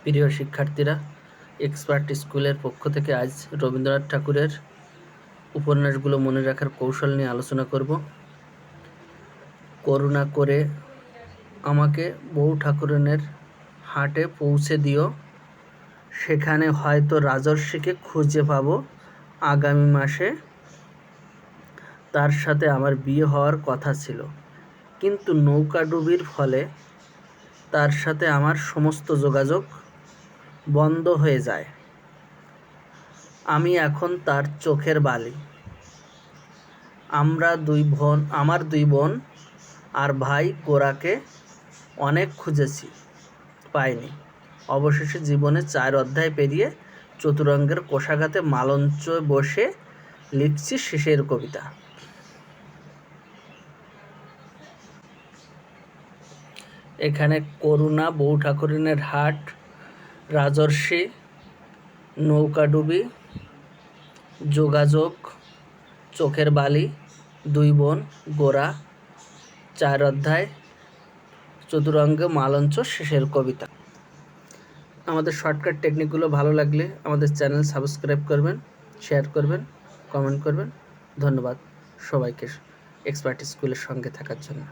প্রিয় শিক্ষার্থীরা, এক্সপার্ট স্কুলের পক্ষ থেকে আজ রবীন্দ্রনাথ ঠাকুরের উপন্যাসগুলো মনে রাখার কৌশল নিয়ে আলোচনা করব। করুণা করে আমাকে বউ ঠাকুরনের হাটে পৌঁছে দিও, সেখানে হয়তো রাজর্ষিকে খুঁজে পাব আগামী মাসে। তার সাথে আমার বিয়ে হওয়ার কথা ছিল, কিন্তু নৌকাডুবির ফলে তার সাথে আমার সমস্ত যোগাযোগ বন্ধ হয়ে যায়। আমি এখন তার চোখের বালি। আমার দুই বোন আর ভাই গোরাকে অনেক খুঁজেছি, পাইনি। অবশেষে জীবনে 4 অধ্যায় পেরিয়ে চতুরঙ্গের কোষাঘাতে মালঞ্চ বসে লিখছি শেষের কবিতা। এখানে করুণা, বউ ঠাকুরনের হাট, রাজর্ষি, নৌকাডুবি, যোগাযোগ, চোখের বালি, দুই বোন, গোরা, 4 অধ্যায়, চতুরঙ্গে মালঞ্চ, শেষের কবিতা। আমাদের শর্টকাট টেকনিকগুলো ভালো লাগলে আমাদের চ্যানেল সাবস্ক্রাইব করবেন, শেয়ার করবেন, কমেন্ট করবেন। ধন্যবাদ সবাইকে এক্সপার্ট স্কুলের সঙ্গে থাকার জন্য।